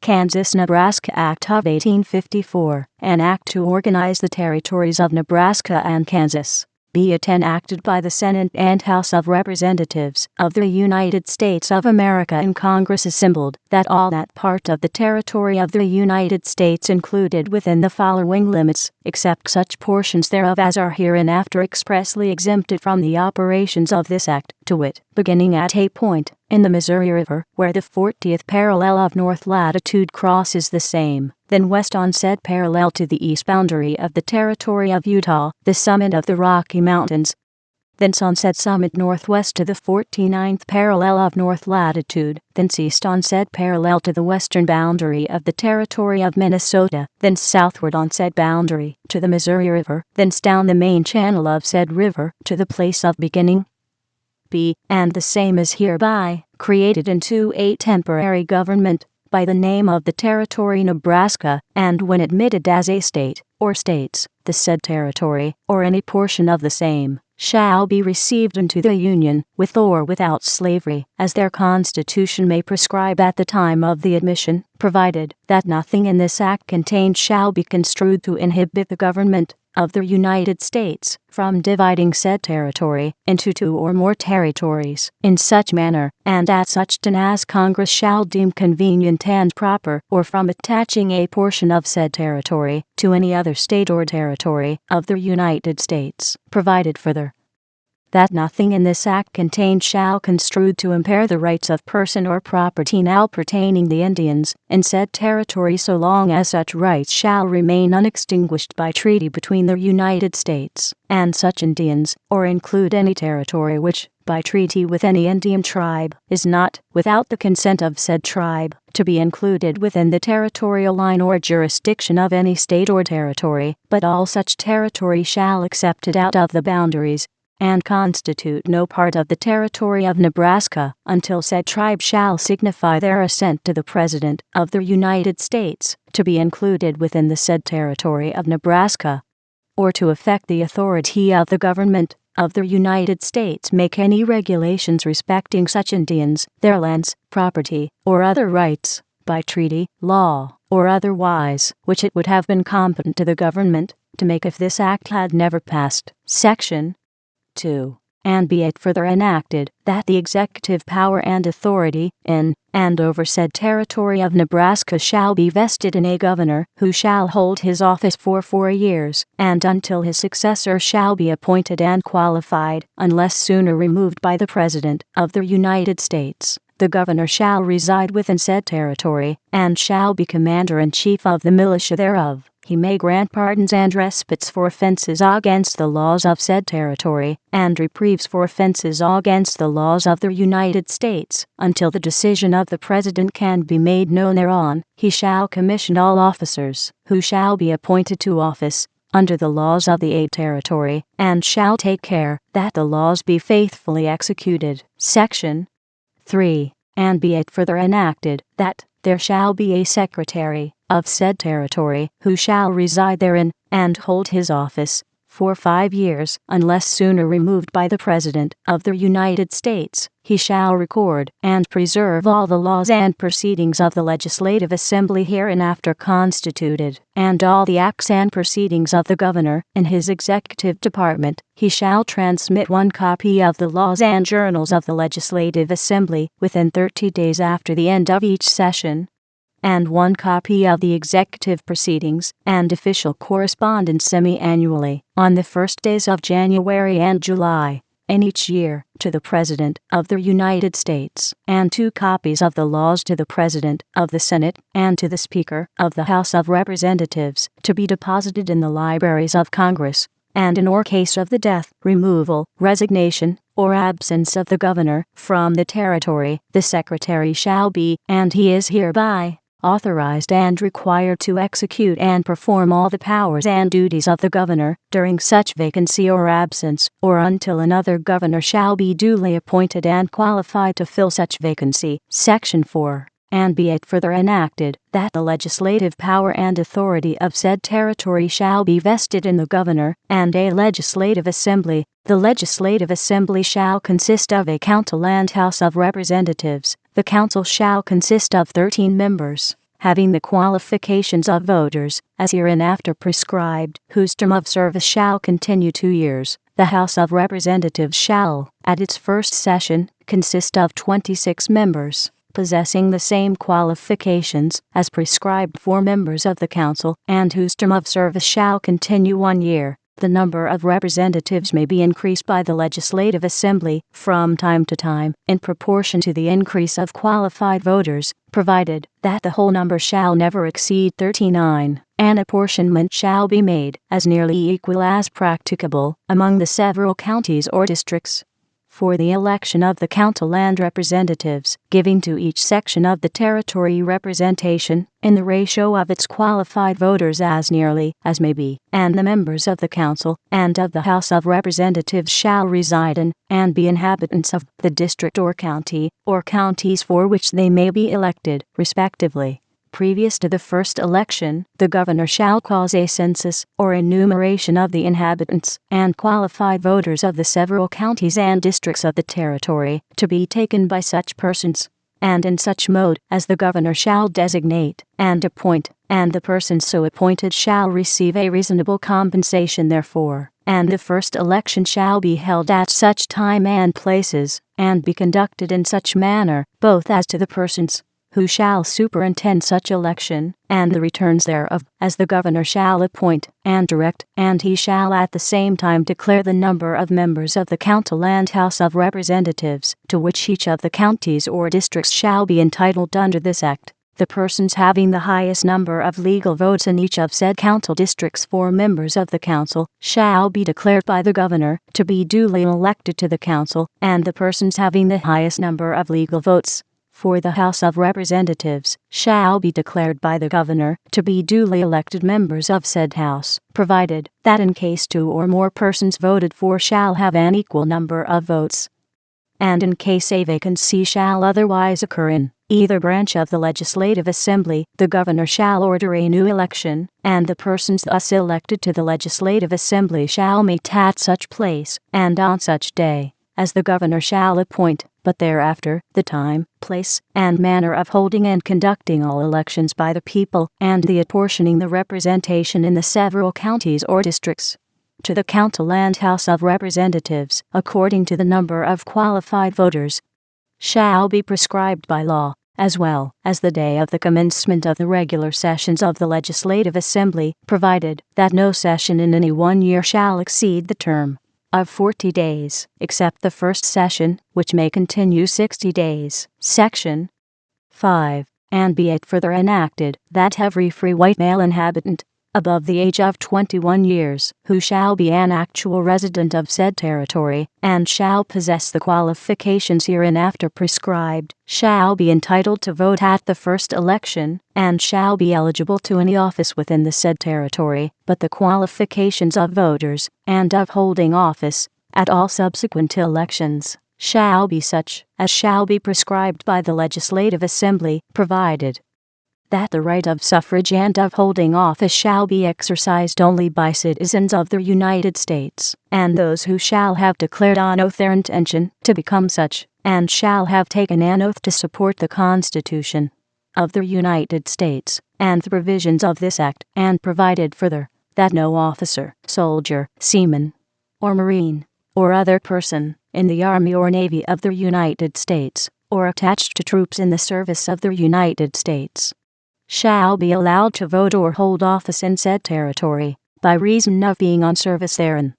Kansas-Nebraska Act of 1854, an act to organize the territories of Nebraska and Kansas. Be it enacted by the Senate and House of Representatives of the United States of America in Congress assembled, that all that part of the territory of the United States included within the following limits, except such portions thereof as are hereinafter expressly exempted from the operations of this act, to wit, beginning at a point in the Missouri River, where the 40th parallel of north latitude crosses the same, then west on said parallel to the east boundary of the territory of Utah, the summit of the Rocky Mountains. Thence on said summit northwest to the 49th parallel of north latitude, thence east on said parallel to the western boundary of the territory of Minnesota, thence southward on said boundary to the Missouri River, thence down the main channel of said river to the place of beginning. B. And the same is hereby created into a temporary government by the name of the territory Nebraska, and when admitted as a state, or states, the said territory, or any portion of the same, shall be received into the Union, with or without slavery, as their constitution may prescribe at the time of the admission, provided that nothing in this act contained shall be construed to inhibit the government of the United States from dividing said territory into two or more territories in such manner and at such time as Congress shall deem convenient and proper, or from attaching a portion of said territory to any other state or territory of the United States, provided further that nothing in this act contained shall construe to impair the rights of person or property now pertaining the Indians in said territory, so long as such rights shall remain unextinguished by treaty between the United States and such Indians, or include any territory which, by treaty with any Indian tribe, is not, without the consent of said tribe, to be included within the territorial line or jurisdiction of any state or territory, but all such territory shall except it out of the boundaries and constitute no part of the territory of Nebraska, until said tribe shall signify their assent to the President of the United States to be included within the said territory of Nebraska, or to affect the authority of the government of the United States make any regulations respecting such Indians, their lands, property, or other rights, by treaty, law, or otherwise, which it would have been competent to the government to make if this act had never passed. Section 2. And be it further enacted, that the executive power and authority in and over said territory of Nebraska shall be vested in a governor, who shall hold his office for 4 years, and until his successor shall be appointed and qualified, unless sooner removed by the President of the United States. The governor shall reside within said territory, and shall be commander-in-chief of the militia thereof. He may grant pardons and respites for offenses against the laws of said territory, and reprieves for offenses against the laws of the United States, until the decision of the President can be made known thereon. He shall commission all officers, who shall be appointed to office, under the laws of the territory, and shall take care that the laws be faithfully executed. Section 3. And be it further enacted, that there shall be a secretary of said territory, who shall reside therein, and hold his office for 5 years, unless sooner removed by the President of the United States. He shall record and preserve all the laws and proceedings of the Legislative Assembly hereinafter constituted, and all the acts and proceedings of the governor in his executive department. He shall transmit 1 copy of the laws and journals of the Legislative Assembly within 30 days after the end of each session, and 1 copy of the executive proceedings and official correspondence semi-annually, on the first days of January and July in each year, to the President of the United States, and 2 copies of the laws to the President of the Senate and to the Speaker of the House of Representatives, to be deposited in the libraries of Congress, and in or case of the death, removal, resignation, or absence of the governor from the territory, the Secretary shall be, and he is hereby, authorized and required to execute and perform all the powers and duties of the governor during such vacancy or absence, or until another governor shall be duly appointed and qualified to fill such vacancy. Section 4. And be it further enacted, that the legislative power and authority of said territory shall be vested in the governor and a legislative assembly. The legislative assembly shall consist of a council and House of Representatives. The council shall consist of 13 members, having the qualifications of voters, as hereinafter prescribed, whose term of service shall continue 2 years. The House of Representatives shall, at its first session, consist of 26 members, possessing the same qualifications as prescribed for members of the Council, and whose term of service shall continue 1 year. The number of representatives may be increased by the Legislative Assembly from time to time in proportion to the increase of qualified voters, provided that the whole number shall never exceed 39. An apportionment shall be made as nearly equal as practicable among the several counties or districts. For the election of the council and representatives, giving to each section of the territory representation in the ratio of its qualified voters as nearly as may be, and the members of the council and of the House of Representatives shall reside in and be inhabitants of the district or counties for which they may be elected, respectively. Previous to the first election, the governor shall cause a census or enumeration of the inhabitants and qualified voters of the several counties and districts of the territory to be taken by such persons, and in such mode as the governor shall designate and appoint, and the persons so appointed shall receive a reasonable compensation therefor. And the first election shall be held at such time and places, and be conducted in such manner, both as to the persons who shall superintend such election, and the returns thereof, as the governor shall appoint and direct, and he shall at the same time declare the number of members of the council and House of Representatives, to which each of the counties or districts shall be entitled under this act. The persons having the highest number of legal votes in each of said council districts for members of the council shall be declared by the governor to be duly elected to the council, and the persons having the highest number of legal votes for the House of Representatives shall be declared by the governor to be duly elected members of said house, provided that in case 2 or more persons voted for shall have an equal number of votes, and in case a vacancy shall otherwise occur in either branch of the Legislative Assembly, the governor shall order a new election, and the persons thus elected to the Legislative Assembly shall meet at such place and on such day as the governor shall appoint, but thereafter the time, place, and manner of holding and conducting all elections by the people, and the apportioning the representation in the several counties or districts to the council and House of Representatives, according to the number of qualified voters, shall be prescribed by law, as well as the day of the commencement of the regular sessions of the Legislative Assembly, provided that no session in any 1 year shall exceed the term of 40 days, except the first session, which may continue 60 days. Section 5. And be it further enacted, that every free white male inhabitant, above the age of 21 years, who shall be an actual resident of said territory, and shall possess the qualifications hereinafter prescribed, shall be entitled to vote at the first election, and shall be eligible to any office within the said territory, but the qualifications of voters, and of holding office, at all subsequent elections, shall be such as shall be prescribed by the Legislative Assembly, provided that the right of suffrage and of holding office shall be exercised only by citizens of the United States, and those who shall have declared on oath their intention to become such, and shall have taken an oath to support the Constitution of the United States, and the provisions of this act, and provided further, that no officer, soldier, seaman, or marine, or other person, in the Army or Navy of the United States, or attached to troops in the service of the United States, shall be allowed to vote or hold office in said territory, by reason of being on service therein,